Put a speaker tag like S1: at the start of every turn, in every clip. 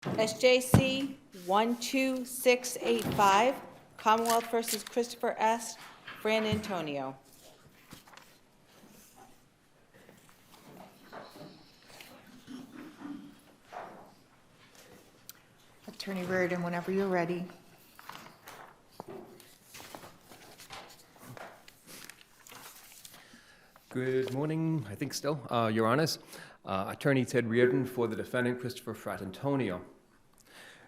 S1: SJC-12685, Commonwealth versus Christopher S. Fratantonio.
S2: Attorney Reardon, whenever you're ready.
S3: Good morning, I think still, Your Honors. Attorney Ted Reardon for the defendant, Christopher Fratantonio.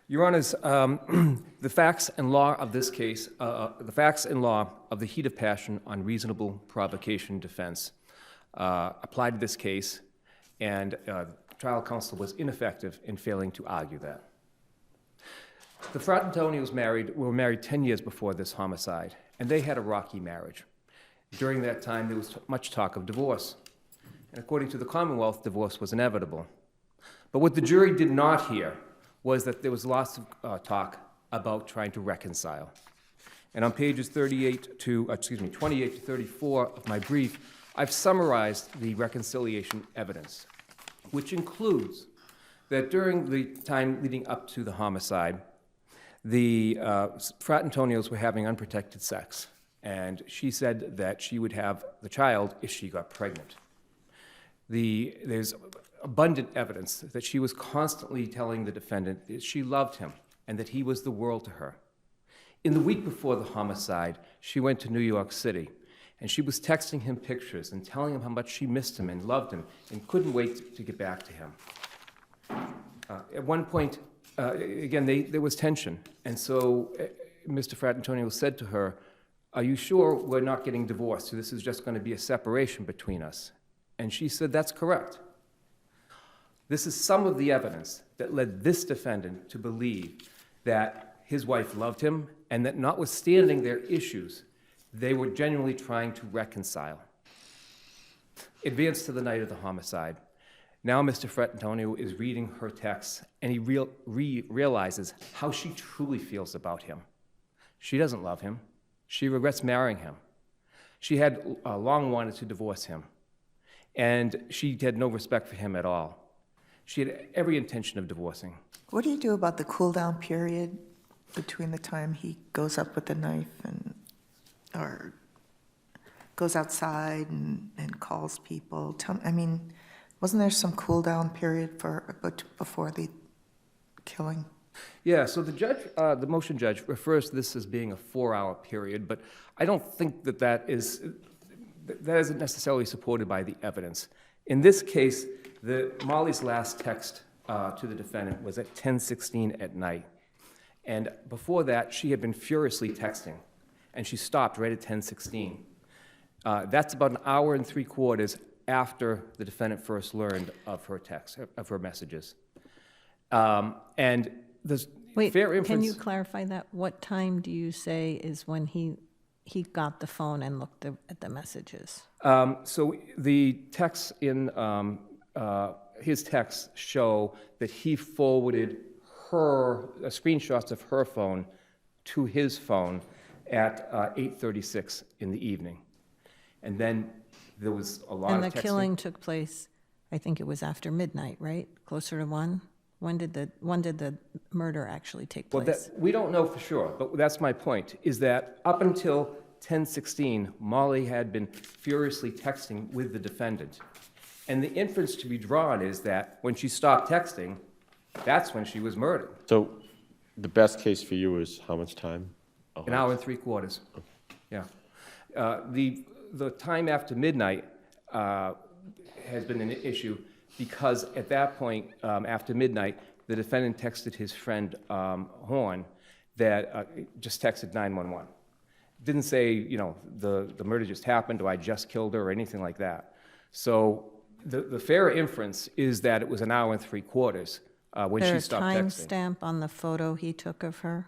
S3: Your Honors, the facts and law of this case, the facts and law of the heat of passion on reasonable provocation defense applied to this case, and trial counsel was ineffective in failing to argue that. The Fratantonios were married 10 years before this homicide, and they had a rocky marriage. During that time, there was much talk of divorce. And according to the Commonwealth, divorce was inevitable. But what the jury did not hear was that there was lots of talk about trying to reconcile. And on pages 28 to 34 of my brief, I've summarized the reconciliation evidence, which includes that during the time leading up to the homicide, the Fratantonios were having unprotected sex. And she said that she would have the child if she got pregnant. There's abundant evidence that she was constantly telling the defendant that she loved him and that he was the world to her. In the week before the homicide, she went to New York City, and she was texting him pictures and telling him how much she missed him and loved him and couldn't wait to get back to him. At one point, again, there was tension, and so Mr. Fratantonio said to her, "Are you sure we're not getting divorced? So this is just going to be a separation between us?" And she said, "That's correct." This is some of the evidence that led this defendant to believe that his wife loved him and that notwithstanding their issues, they were genuinely trying to reconcile. Advance to the night of the homicide. Now Mr. Fratantonio is reading her texts, and he realizes how she truly feels about him. She doesn't love him. She regrets marrying him. She had long wanted to divorce him, and she had no respect for him at all. She had every intention of divorcing.
S2: What do you do about the cool-down period between the time he goes up with the knife or goes outside and calls people? Wasn't there some cool-down period before the killing?
S3: Yeah, so the motion judge refers to this as being a 4-hour period, but I don't think that isn't necessarily supported by the evidence. In this case, Molly's last text to the defendant was at 10:16 at night, and before that, she had been furiously texting, and she stopped right at 10:16. That's about an hour and 3/4 after the defendant first learned of her text, of her messages, and
S4: Wait,
S3: fair inference.
S4: can you clarify that? What time do you say is when he got the phone and looked at the messages?
S3: So the texts in his texts show that he forwarded her screenshots of her phone to his phone at 8:36 in the evening, and then there was a lot of texting.
S4: And the killing took place, I think it was after midnight, right? Closer to 1? When did the murder actually take place?
S3: Well, we don't know for sure, but that's my point, is that up until 10:16, Molly had been furiously texting with the defendant. And the inference to be drawn is that when she stopped texting, that's when she was murdered.
S5: So the best case for you is how much time?
S3: An hour and 3/4. Yeah. The time after midnight has been an issue because at that point, after midnight, the defendant texted his friend Horn that just texted 911. Didn't say, the murder just happened, or I just killed her, or anything like that. So the fair inference is that it was an hour and 3/4 when she stopped texting.
S4: Is there a timestamp on the photo he took of her?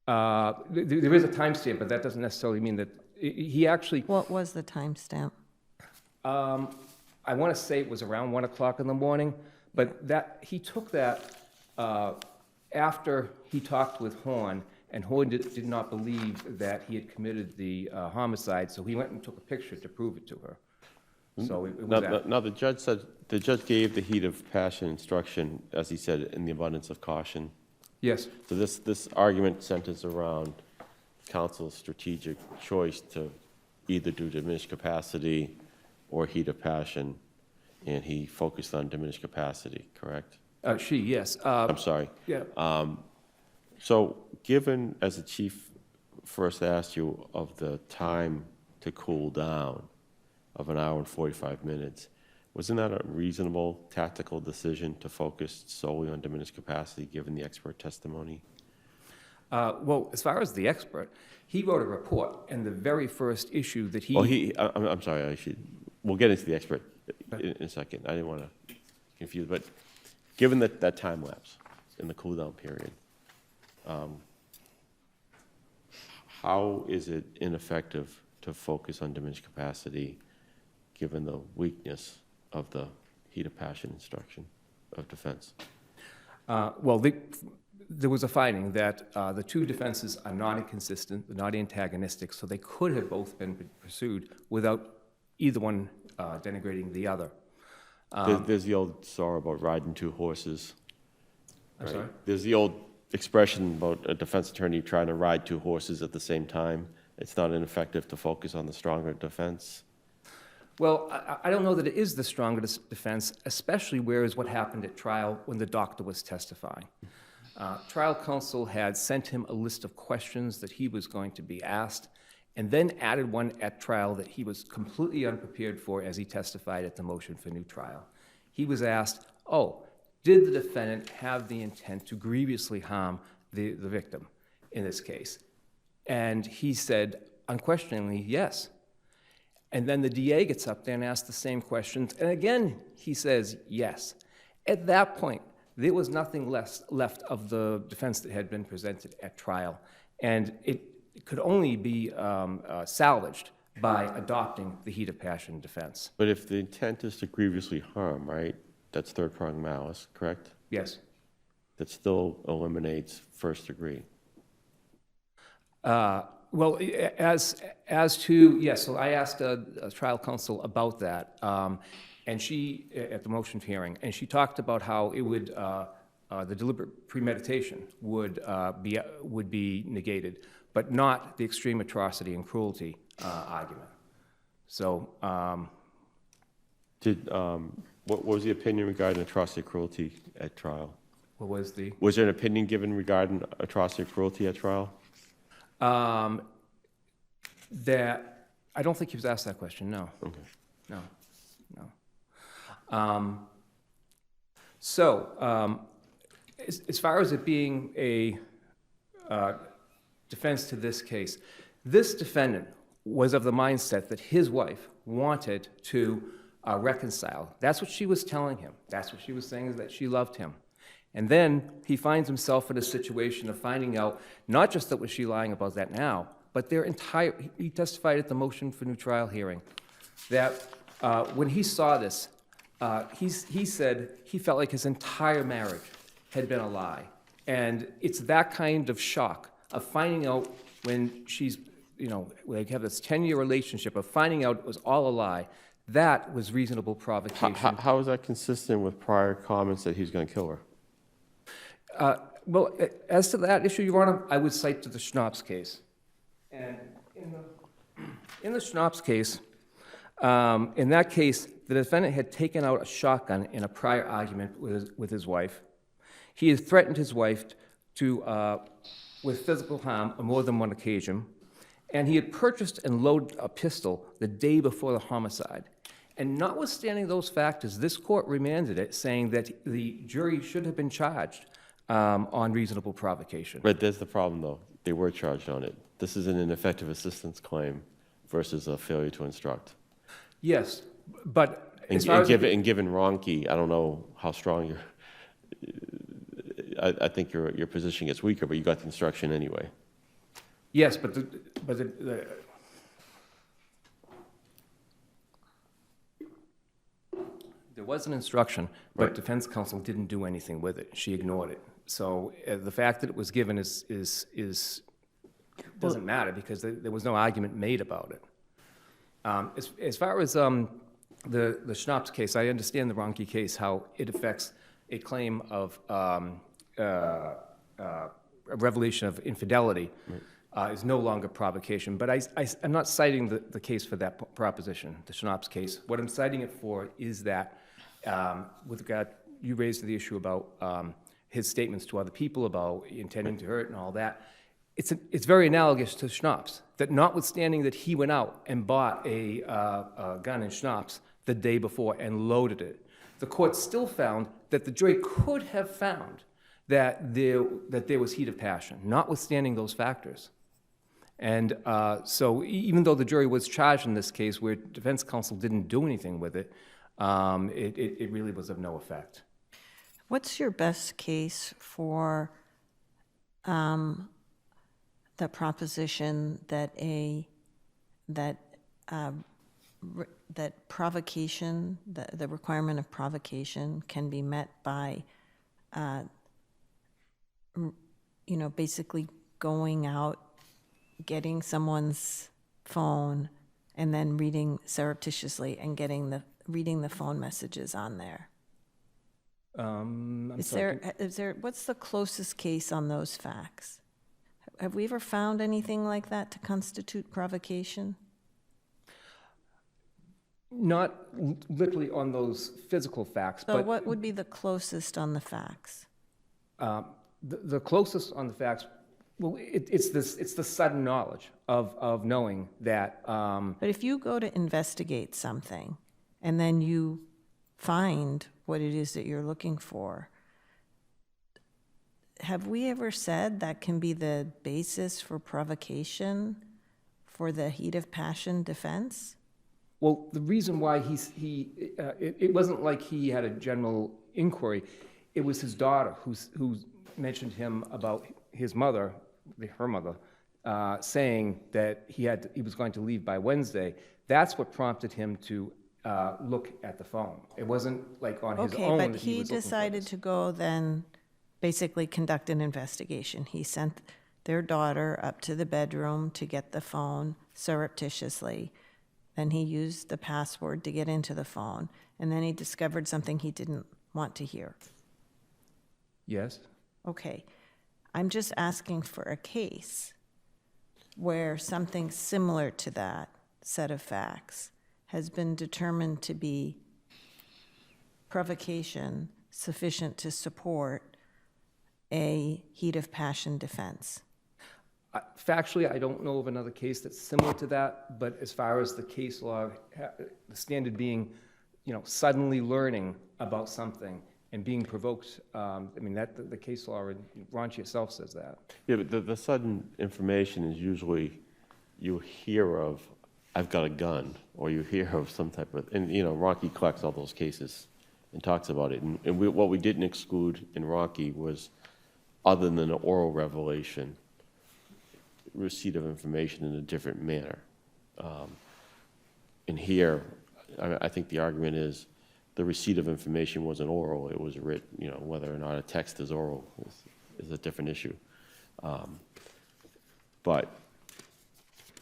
S3: There is a timestamp, but that doesn't necessarily mean that he actually.
S4: What was the timestamp?
S3: I want to say it was around 1 o'clock in the morning, but he took that after he talked with Horn, and Horn did not believe that he had committed the homicide, so he went and took a picture to prove it to her. So it was after.
S5: Now, the judge gave the heat of passion instruction, as he said, in the abundance of caution.
S3: Yes.
S5: So this argument centers around counsel's strategic choice to either do diminished capacity or heat of passion, and he focused on diminished capacity, correct?
S3: Yes.
S5: I'm sorry.
S3: Yeah.
S5: So given, as the chief first asked you, of the time to cool down of 1 hour and 45 minutes, wasn't that a reasonable tactical decision to focus solely on diminished capacity, given the expert testimony?
S3: Well, as far as the expert, he wrote a report, and the very first issue that he...
S5: Oh, I'm sorry, we'll get into the expert in a second. I didn't want to confuse, but given that time lapse in the cool down period, how is it ineffective to focus on diminished capacity, given the weakness of the heat of passion instruction of defense?
S3: Well, there was a finding that the two defenses are not inconsistent, they're not antagonistic, so they could have both been pursued without either one denigrating the other.
S5: There's the old story about riding two horses.
S3: I'm sorry?
S5: There's the old expression about a defense attorney trying to ride two horses at the same time. It's not ineffective to focus on the stronger defense.
S3: Well, I don't know that it is the strongest defense, especially whereas what happened at trial when the doctor was testifying. Trial counsel had sent him a list of questions that he was going to be asked, and then added one at trial that he was completely unprepared for as he testified at the motion for new trial. He was asked, did the defendant have the intent to grievously harm the victim in this case? And he said, unquestioningly, yes. And then the DA gets up there and asks the same questions, and again, he says yes. At that point, there was nothing left of the defense that had been presented at trial, and it could only be salvaged by adopting the heat of passion defense.
S5: But if the intent is to grievously harm, right, that's third-pronged malice, correct?
S3: Yes.
S5: That still eliminates first degree.
S3: Well, as to, yes, so I asked a trial counsel about that, and she, at the motion hearing, and she talked about how it would, the deliberate premeditation would be negated, but not the extreme atrocity and cruelty argument. So,
S5: What was the opinion regarding atrocity and cruelty at trial?
S3: what was the?
S5: Was there an opinion given regarding atrocity and cruelty at trial?
S3: That, I don't think he was asked that question, no.
S5: Okay.
S3: No. So, as far as it being a defense to this case, this defendant was of the mindset that his wife wanted to reconcile. That's what she was telling him. That's what she was saying, is that she loved him. And then he finds himself in a situation of finding out, not just that was she lying about that now, but their entire, he testified at the motion for new trial hearing, that when he saw this, he said he felt like his entire marriage had been a lie. And it's that kind of shock of finding out when she's, they have this 10-year relationship, of finding out it was all a lie. That was reasonable provocation.
S5: How is that consistent with prior comments that he's going to kill her?
S3: Well, as to that issue, Your Honor, I would cite to the Schnapps case. And in the Schnapps case, in that case, the defendant had taken out a shotgun in a prior argument with his wife. He had threatened his wife with physical harm on more than one occasion, and he had purchased and loaded a pistol the day before the homicide. And notwithstanding those factors, this court remanded it, saying that the jury should have been charged on reasonable provocation.
S5: Right, there's the problem, though. They were charged on it. This is an ineffective assistance claim versus a failure to instruct.
S3: Yes, but as
S5: And
S3: far as
S5: given Ronke, I don't know how strong you're. I think your position gets weaker, but you got the instruction anyway.
S3: yes, but there was an instruction, but
S5: Right.
S3: defense counsel didn't do anything with it. She ignored it. So the fact that it was given doesn't matter, because there was no argument made about it. As far as the Schnapps case, I understand the Ronke case, how it affects a claim of a revelation of infidelity is no longer provocation. But I'm not citing the case for that proposition, the Schnapps case. What I'm citing it for is that, with regard, you raised the issue about his statements to other people about intending to hurt and all that. It's very analogous to Schnapps, that notwithstanding that he went out and bought a gun in Schnapps the day before and loaded it, the court still found that the jury could have found that there was heat of passion, notwithstanding those factors. And so even though the jury was charged in this case where defense counsel didn't do anything with it, it really was of no effect.
S4: What's your best case for the proposition that that provocation, the requirement of provocation, can be met by, basically going out, getting someone's phone, and then reading surreptitiously and reading the phone messages on there? Is there, what's the closest case on those facts? Have we ever found anything like that to constitute provocation?
S3: Not literally on those physical facts,
S4: So
S3: but
S4: what would be the closest on the facts?
S3: the closest on the facts, well, it's the sudden knowledge of knowing that.
S4: But if you go to investigate something and then you find what it is that you're looking for, have we ever said that can be the basis for provocation for the heat of passion defense?
S3: Well, the reason why it wasn't like he had a general inquiry. It was his daughter who mentioned him about his mother, her mother, saying that he was going to leave by Wednesday. That's what prompted him to look at the phone. It wasn't like on his own.
S4: Okay, but
S3: that
S4: he
S3: was looking for
S4: decided
S3: this.
S4: to go then basically conduct an investigation. He sent their daughter up to the bedroom to get the phone surreptitiously. Then he used the password to get into the phone, and then he discovered something he didn't want to hear.
S3: Yes.
S4: Okay, I'm just asking for a case where something similar to that set of facts has been determined to be provocation sufficient to support a heat of passion defense.
S3: Factually, I don't know of another case that's similar to that, but as far as the case law, the standard being, suddenly learning about something and being provoked, that the case law, and Ronchi itself says that.
S5: Yeah, but the sudden information is usually you hear of, I've got a gun, or you hear of some type of, and Rocky collects all those cases and talks about it. And what we didn't exclude in Rocky was, other than an oral revelation, receipt of information in a different manner. And here, I think the argument is the receipt of information wasn't oral, it was written. Whether or not a text is oral is a different issue. But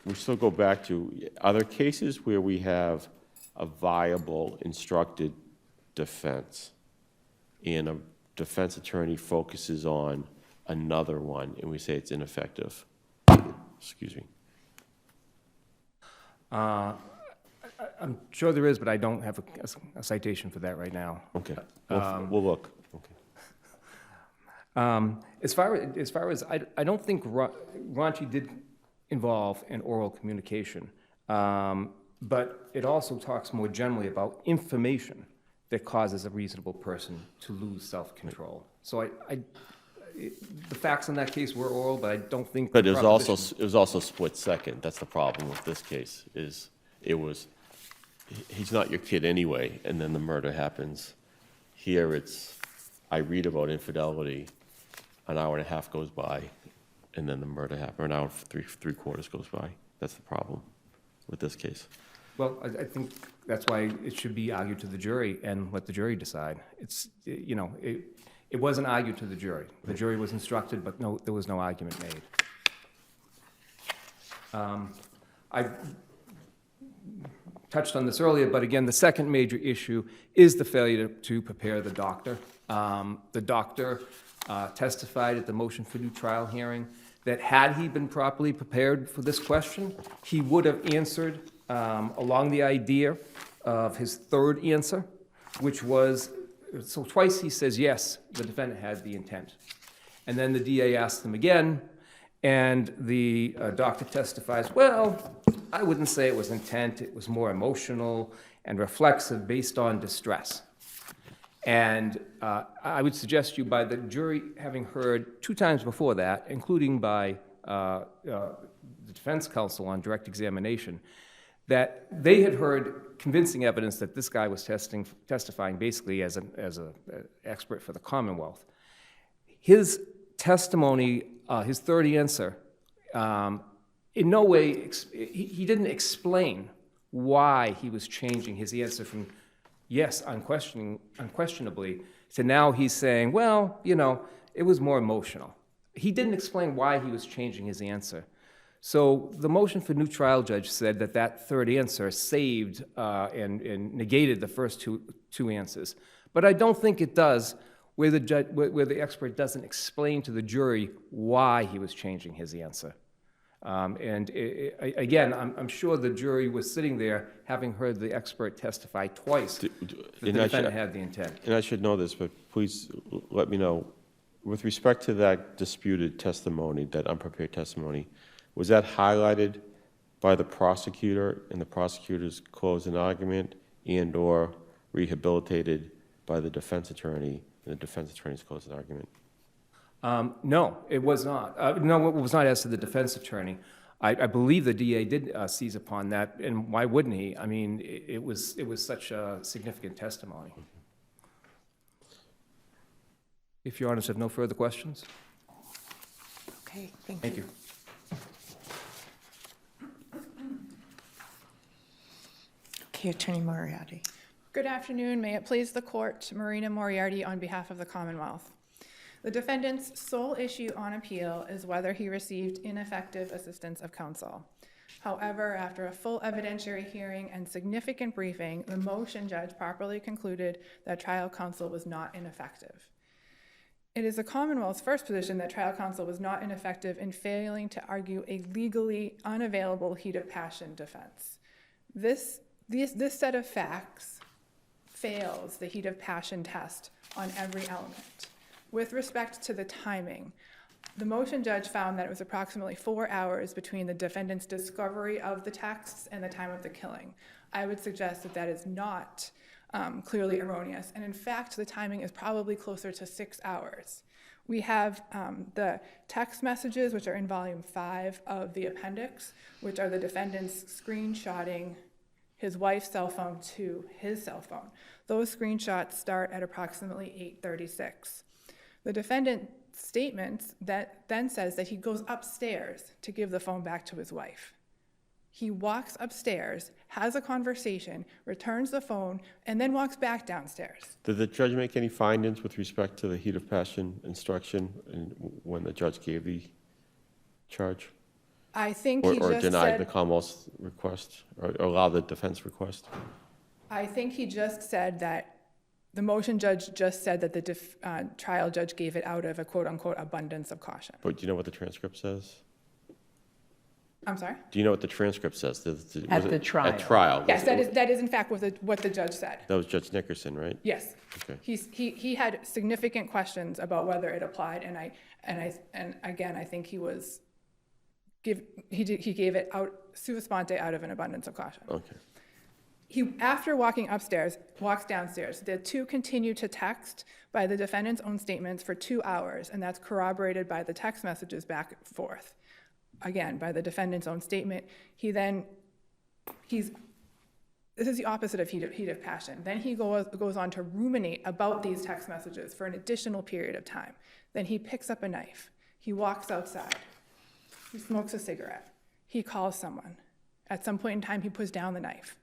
S5: we still go back to, are there cases where we have a viable, instructed defense and a defense attorney focuses on another one and we say it's ineffective? Excuse me.
S3: I'm sure there is, but I don't have a citation for that right now.
S5: Okay, we'll look. Okay.
S3: As far as I don't think Ronchi did involve an oral communication, but it also talks more generally about information that causes a reasonable person to lose self-control. So the facts in that case were oral, but I don't think.
S5: But it was also split second. That's the problem with this case. He's not your kid anyway, and then the murder happens. Here it's, I read about infidelity, an hour and a half goes by, and then the murder happens, or an hour and three quarters goes by. That's the problem with this case.
S3: Well, I think that's why it should be argued to the jury and let the jury decide. It wasn't argued to the jury. The jury was instructed, but there was no argument made. touched on this earlier, but again, the second major issue is the failure to prepare the doctor. The doctor testified at the motion for new trial hearing that had he been properly prepared for this question, he would have answered along the idea of his third answer, which was, so twice he says, yes, the defendant had the intent. And then the DA asked him again, and the doctor testifies, well, I wouldn't say it was intent, it was more emotional and reflexive based on distress. And I would suggest to you, by the jury having heard 2 times before that, including by the defense counsel on direct examination, that they had heard convincing evidence that this guy was testifying basically as an expert for the Commonwealth. His testimony, his third answer, in no way, he didn't explain why he was changing his answer from yes, unquestionably, to now he's saying, well, you know, it was more emotional. He didn't explain why he was changing his answer. So the motion for new trial judge said that that third answer saved and negated the first two answers. But I don't think it does where the expert doesn't explain to the jury why he was changing his answer. Again, I'm sure the jury was sitting there having heard the expert testify twice that the defendant had the intent.
S5: And I should know this, but please let me know. With respect to that disputed testimony, that unprepared testimony, was that highlighted by the prosecutor in the prosecutor's closing argument and/or rehabilitated by the defense attorney in the defense attorney's closing argument?
S3: No, it was not. No, it was not as to the defense attorney. I believe the DA did seize upon that, and why wouldn't he? I mean, it was such a significant testimony. If Your Honors have no further questions.
S2: Okay, thank
S3: Thank
S2: you.
S3: you.
S2: Okay, Attorney Moriarty.
S6: Good afternoon. May it please the court, Marina Moriarty on behalf of the Commonwealth. The defendant's sole issue on appeal is whether he received ineffective assistance of counsel. However, after a full evidentiary hearing and significant briefing, the motion judge properly concluded that trial counsel was not ineffective. It is the Commonwealth's first position that trial counsel was not ineffective in failing to argue a legally unavailable heat of passion defense. This set of facts fails the heat of passion test on every element. With respect to the timing, the motion judge found that it was approximately 4 hours between the defendant's discovery of the texts and the time of the killing. I would suggest that that is not clearly erroneous, and in fact, the timing is probably closer to 6 hours. We have the text messages, which are in volume 5 of the appendix, which are the defendant's screenshotting his wife's cell phone to his cell phone. Those screenshots start at approximately 8:36. The defendant's statement that then says that he goes upstairs to give the phone back to his wife. He walks upstairs, has a conversation, returns the phone, and then walks back downstairs.
S5: Did the judge make any findings with respect to the heat of passion instruction when the judge gave the charge?
S6: I think he
S5: Or
S6: just
S5: denied
S6: said,
S5: the Commonwealth's request, or allowed the defense request?
S6: I think he just said that the motion judge just said that the trial judge gave it out of a quote-unquote abundance of caution.
S5: But do you know what the transcript says?
S6: I'm sorry?
S5: Do you know what the transcript says?
S7: At the trial.
S5: At trial.
S6: Yes, that is in fact what the judge said.
S5: That was Judge Nickerson, right?
S6: Yes.
S5: Okay.
S6: He had significant questions about whether it applied, and again, I think he gave it out sua sponte out of an abundance of caution.
S5: Okay.
S6: He, after walking upstairs, walks downstairs. The two continue to text by the defendant's own statements for 2 hours, and that's corroborated by the text messages back and forth. Again, by the defendant's own statement. This is the opposite of heat of passion. Then he goes on to ruminate about these text messages for an additional period of time. Then he picks up a knife. He walks outside. He smokes a cigarette. He calls someone. At some point in time, he puts down the knife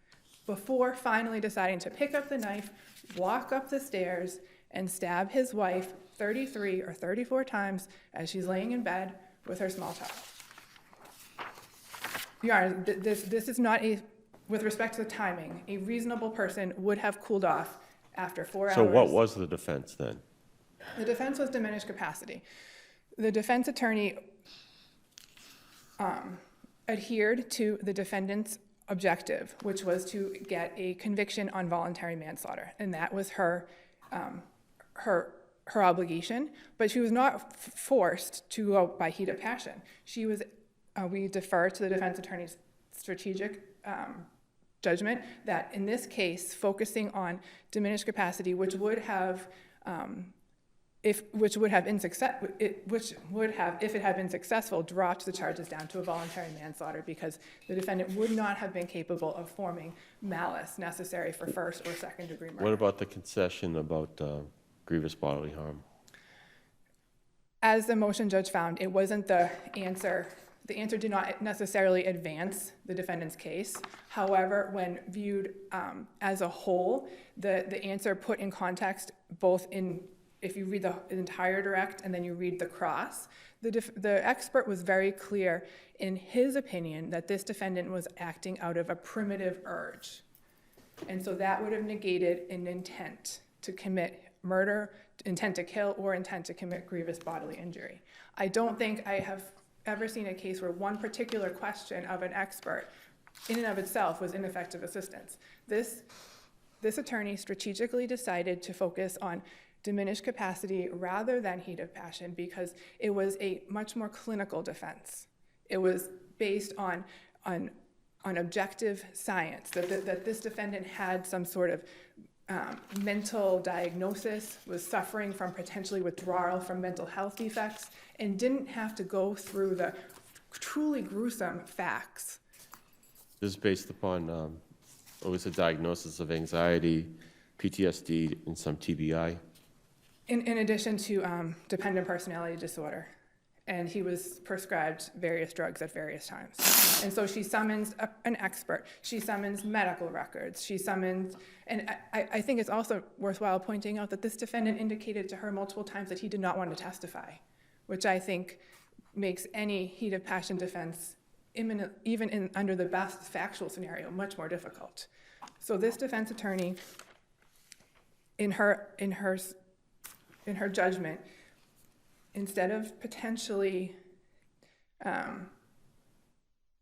S6: before finally deciding to pick up the knife, walk up the stairs, and stab his wife 33 or 34 times as she's laying in bed with her small child. Your Honor, this is not a with respect to the timing, a reasonable person would have cooled off after 4 hours.
S5: So what was the defense then?
S6: The defense was diminished capacity. The defense attorney adhered to the defendant's objective, which was to get a conviction on voluntary manslaughter, and that was her obligation. But she was not forced to go by heat of passion. She was. We defer to the defense attorney's strategic judgment that in this case, focusing on diminished capacity, which would have, if it had been successful, dropped the charges down to a voluntary manslaughter because the defendant would not have been capable of forming malice necessary for first or second degree murder.
S5: What about the concession about grievous bodily harm?
S6: As the motion judge found, it wasn't the answer. The answer did not necessarily advance the defendant's case. However, when viewed as a whole, the answer put in context, both in, if you read the entire direct and then you read the cross, the expert was very clear in his opinion that this defendant was acting out of a primitive urge. And so that would have negated an intent to commit murder, intent to kill, or intent to commit grievous bodily injury. I don't think I have ever seen a case where one particular question of an expert in and of itself was ineffective assistance. This attorney strategically decided to focus on diminished capacity rather than heat of passion because it was a much more clinical defense. It was based on objective science, that this defendant had some sort of mental diagnosis, was suffering from potentially withdrawal from mental health defects, and didn't have to go through the truly gruesome facts.
S5: This is based upon, what was a diagnosis of anxiety, PTSD, and some TBI?
S6: In addition to dependent personality disorder. And he was prescribed various drugs at various times. And so she summons an expert. She summons medical records. She summons, and I think it's also worthwhile pointing out that this defendant indicated to her multiple times that he did not want to testify, which I think makes any heat of passion defense, even under the best factual scenario, much more difficult. So this defense attorney, in her judgment, instead of potentially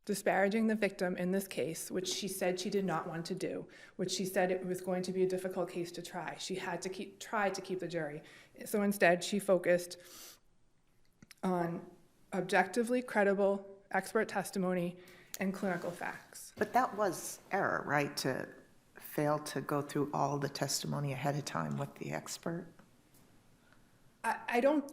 S6: disparaging the victim in this case, which she said she did not want to do, which she said it was going to be a difficult case to try, she had to try to keep the jury. So instead, she focused on objectively credible expert testimony and clinical facts.
S2: But that was error, right, to fail to go through all the testimony ahead of time with the expert?
S6: I don't.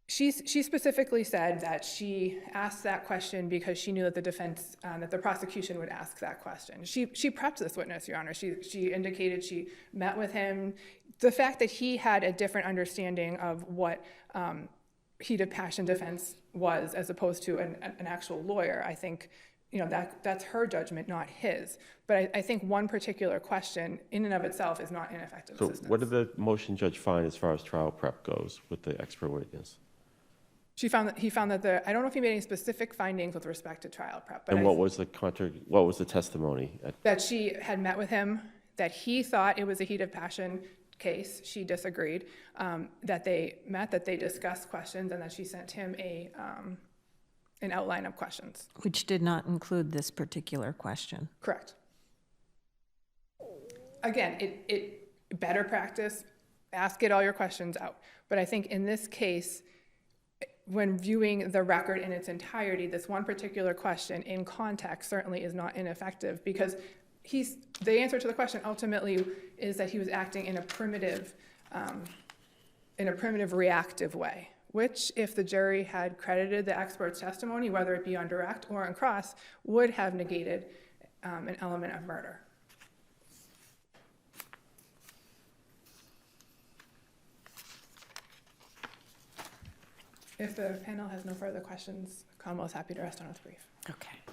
S6: She specifically said that she asked that question because she knew that the defense, that the prosecution would ask that question. She prepped this witness, Your Honor. She indicated she met with him. The fact that he had a different understanding of what heat of passion defense was as opposed to an actual lawyer, I think, that's her judgment, not his. But I think one particular question in and of itself is not ineffective
S5: So
S6: assistance.
S5: what did the motion judge find as far as trial prep goes with the expert witness?
S6: He found that I don't know if he made any specific findings with respect to trial prep, but
S5: And what was the testimony?
S6: that she had met with him, that he thought it was a heat of passion case. She disagreed. That they met, that they discussed questions, and that she sent him an outline of questions.
S4: Which did not include this particular question.
S6: Correct. Again, it better practice, get all your questions out. But I think in this case, when viewing the record in its entirety, this one particular question in context certainly is not ineffective because the answer to the question ultimately is that he was acting in a primitive reactive way, which if the jury had credited the expert's testimony, whether it be on direct or on cross, would have negated an element of murder. If the panel has no further questions, Commonwealth is happy to rest on its brief.
S2: Okay.